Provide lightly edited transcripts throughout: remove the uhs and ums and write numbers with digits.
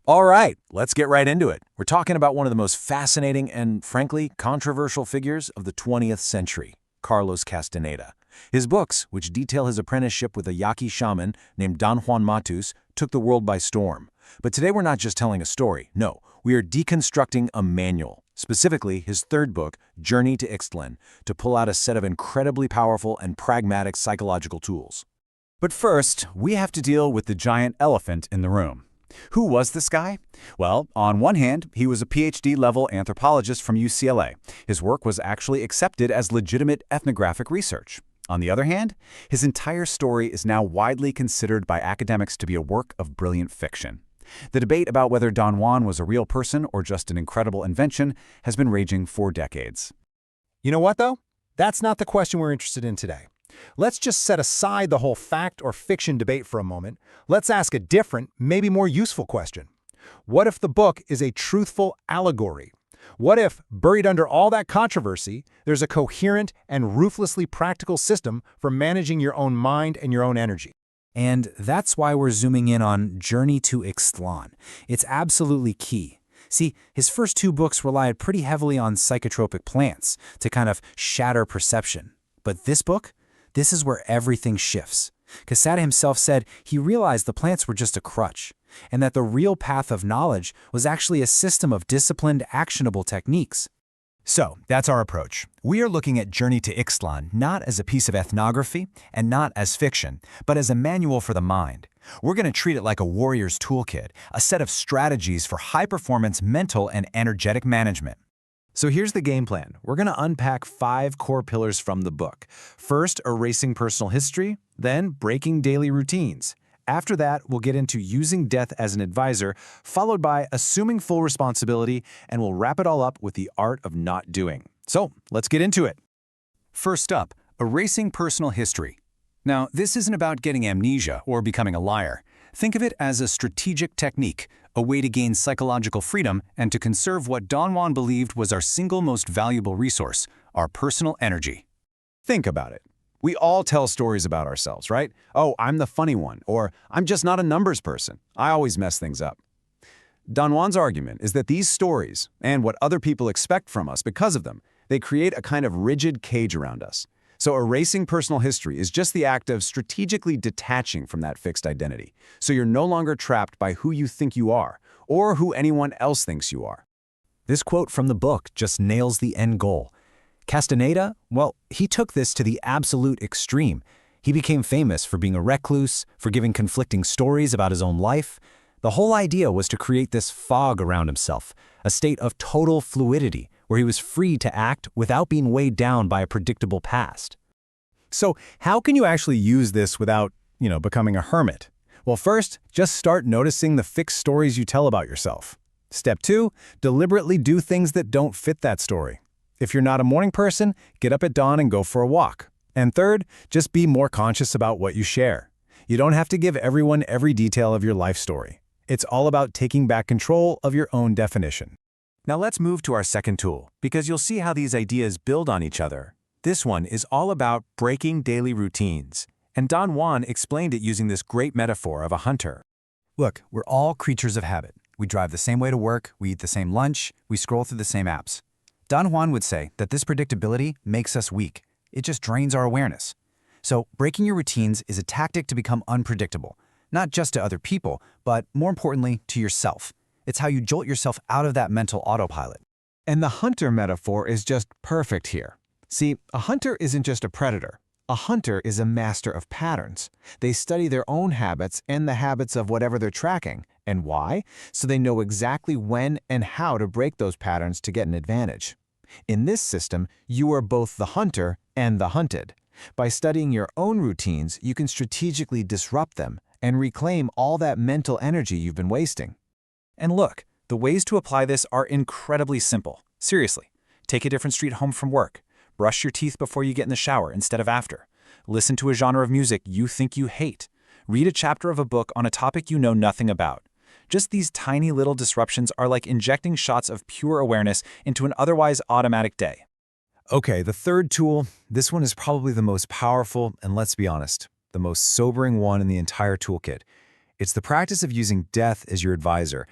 All right, let's get right into it. We're talking about one of the most fascinating and, frankly, controversial figures of the 20th century, Carlos Castaneda. His books, which detail his apprenticeship with a Yaqui shaman named Don Juan Matus, took the world by storm. But today we're not just telling a story. No, we are deconstructing a manual, specifically his third book, Journey to Ixtlan, to pull out a set of incredibly powerful and pragmatic psychological tools. But first, we have to deal with the giant elephant in the room. Who was this guy? Well, on one hand, he was a PhD-level anthropologist from UCLA. His work was actually accepted as legitimate ethnographic research. On the other hand, his entire story is now widely considered by academics to be a work of brilliant fiction. The debate about whether Don Juan was a real person or just an incredible invention has been raging for decades. You know what, though? That's not the question we're interested in today. Let's just set aside the whole fact or fiction debate for a moment. Let's ask a different, maybe more useful question. What if the book is a truthful allegory? What if, buried under all that controversy, there's a coherent and ruthlessly practical system for managing your own mind and your own energy? And that's why we're zooming in on Journey to Ixtlan. It's absolutely key. See, his first two books relied pretty heavily on psychotropic plants to kind of shatter perception. But this book? This is where everything shifts. Castaneda himself said he realized the plants were just a crutch, and that the real path of knowledge was actually a system of disciplined, actionable techniques. So, that's our approach. We are looking at Journey to Ixtlan not as a piece of ethnography and not as fiction, but as a manual for the mind. We're going to treat it like a warrior's toolkit, a set of strategies for high-performance mental and energetic management. So here's the game plan. We're going to unpack 5 core pillars from the book. First, erasing personal history, then breaking daily routines. After that, we'll get into using death as an advisor, followed by assuming full responsibility, and we'll wrap it all up with the art of not doing. So let's get into it. First up, erasing personal history. Now, this isn't about getting amnesia or becoming a liar. Think of it as a strategic technique, a way to gain psychological freedom and to conserve what Don Juan believed was our single most valuable resource, our personal energy. Think about it. We all tell stories about ourselves, right? Oh, I'm the funny one, or I'm just not a numbers person. I always mess things up. Don Juan's argument is that these stories, and what other people expect from us because of them, they create a kind of rigid cage around us. So erasing personal history is just the act of strategically detaching from that fixed identity, so you're no longer trapped by who you think you are, or who anyone else thinks you are. This quote from the book just nails the end goal. Castaneda, well, he took this to the absolute extreme. He became famous for being a recluse, for giving conflicting stories about his own life. The whole idea was to create this fog around himself, a state of total fluidity, where he was free to act without being weighed down by a predictable past. So how can you actually use this without, becoming a hermit? Well, first, just start noticing the fixed stories you tell about yourself. Step 2, deliberately do things that don't fit that story. If you're not a morning person, get up at dawn and go for a walk. And third, just be more conscious about what you share. You don't have to give everyone every detail of your life story. It's all about taking back control of your own definition. Now let's move to our second tool, because you'll see how these ideas build on each other. This one is all about breaking daily routines, and Don Juan explained it using this great metaphor of a hunter. Look, we're all creatures of habit. We drive the same way to work, we eat the same lunch, we scroll through the same apps. Don Juan would say that this predictability makes us weak. It just drains our awareness. So breaking your routines is a tactic to become unpredictable, not just to other people, but more importantly, to yourself. It's how you jolt yourself out of that mental autopilot. And the hunter metaphor is just perfect here. See, a hunter isn't just a predator. A hunter is a master of patterns. They study their own habits and the habits of whatever they're tracking. And why? So they know exactly when and how to break those patterns to get an advantage. In this system, you are both the hunter and the hunted. By studying your own routines, you can strategically disrupt them and reclaim all that mental energy you've been wasting. And look, the ways to apply this are incredibly simple. Seriously, take a different street home from work. Brush your teeth before you get in the shower instead of after. Listen to a genre of music you think you hate. Read a chapter of a book on a topic you know nothing about. Just these tiny little disruptions are like injecting shots of pure awareness into an otherwise automatic day. Okay, the third tool, this one is probably the most powerful and, let's be honest, the most sobering one in the entire toolkit. It's the practice of using death as your advisor.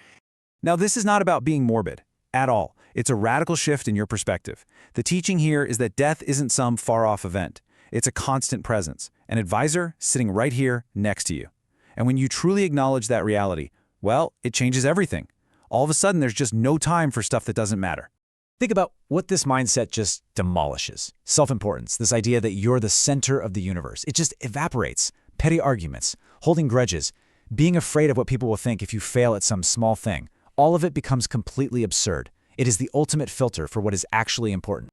Now, this is not about being morbid at all. It's a radical shift in your perspective. The teaching here is that death isn't some far-off event. It's a constant presence, an advisor sitting right here next to you. And when you truly acknowledge that reality, well, it changes everything. All of a sudden, there's just no time for stuff that doesn't matter. Think about what this mindset just demolishes. Self-importance, this idea that you're the center of the universe. It just evaporates. Petty arguments, holding grudges, being afraid of what people will think if you fail at some small thing. All of it becomes completely absurd. It is the ultimate filter for what is actually important.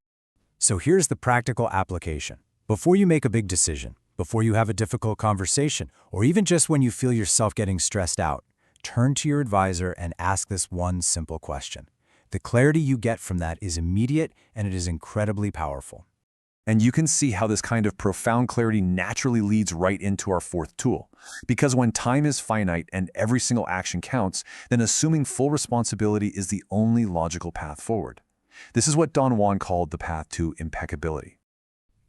So here's the practical application. Before you make a big decision, before you have a difficult conversation, or even just when you feel yourself getting stressed out, turn to your advisor and ask this one simple question. The clarity you get from that is immediate and it is incredibly powerful. And you can see how this kind of profound clarity naturally leads right into our fourth tool. Because when time is finite and every single action counts, then assuming full responsibility is the only logical path forward. This is what Don Juan called the path to impeccability.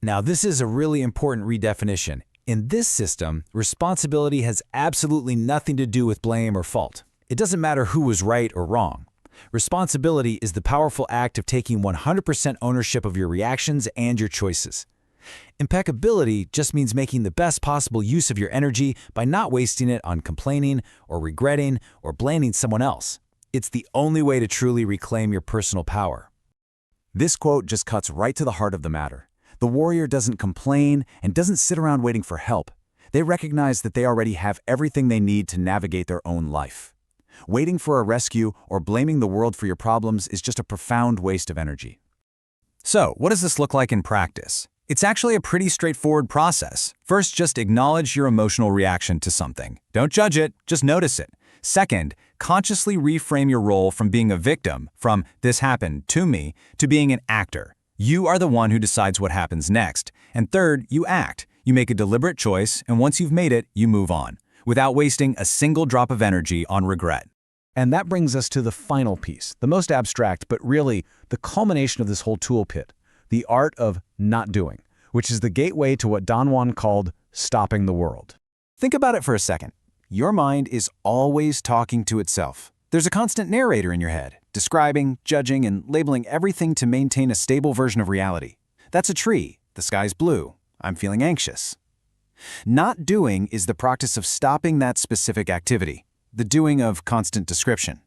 Now, this is a really important redefinition. In this system, responsibility has absolutely nothing to do with blame or fault. It doesn't matter who was right or wrong. Responsibility is the powerful act of taking 100% ownership of your reactions and your choices. Impeccability just means making the best possible use of your energy by not wasting it on complaining or regretting or blaming someone else. It's the only way to truly reclaim your personal power. This quote just cuts right to the heart of the matter. The warrior doesn't complain and doesn't sit around waiting for help. They recognize that they already have everything they need to navigate their own life. Waiting for a rescue or blaming the world for your problems is just a profound waste of energy. So, what does this look like in practice? It's actually a pretty straightforward process. First, just acknowledge your emotional reaction to something. Don't judge it, just notice it. Second, consciously reframe your role from being a victim, from "this happened to me," to being an actor. You are the one who decides what happens next. And third, you act. You make a deliberate choice, and once you've made it, you move on, without wasting a single drop of energy on regret. And that brings us to the final piece, the most abstract, but really the culmination of this whole toolkit, the art of not doing, which is the gateway to what Don Juan called stopping the world. Think about it for a second. Your mind is always talking to itself. There's a constant narrator in your head, describing, judging, and labeling everything to maintain a stable version of reality. That's a tree. The sky's blue. I'm feeling anxious. Not doing is the practice of stopping that specific activity, the doing of constant description.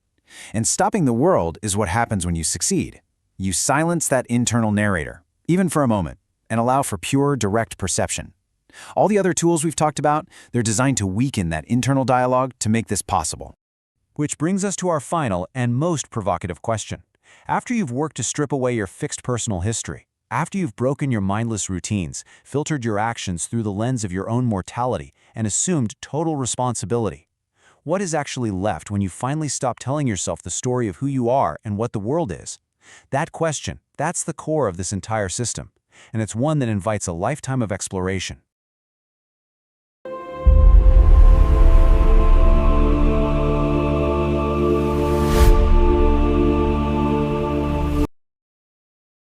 And stopping the world is what happens when you succeed. You silence that internal narrator, even for a moment, and allow for pure, direct perception. All the other tools we've talked about, they're designed to weaken that internal dialogue to make this possible. Which brings us to our final and most provocative question. After you've worked to strip away your fixed personal history, after you've broken your mindless routines, filtered your actions through the lens of your own mortality, and assumed total responsibility, what is actually left when you finally stop telling yourself the story of who you are and what the world is? That question, that's the core of this entire system, and it's one that invites a lifetime of exploration.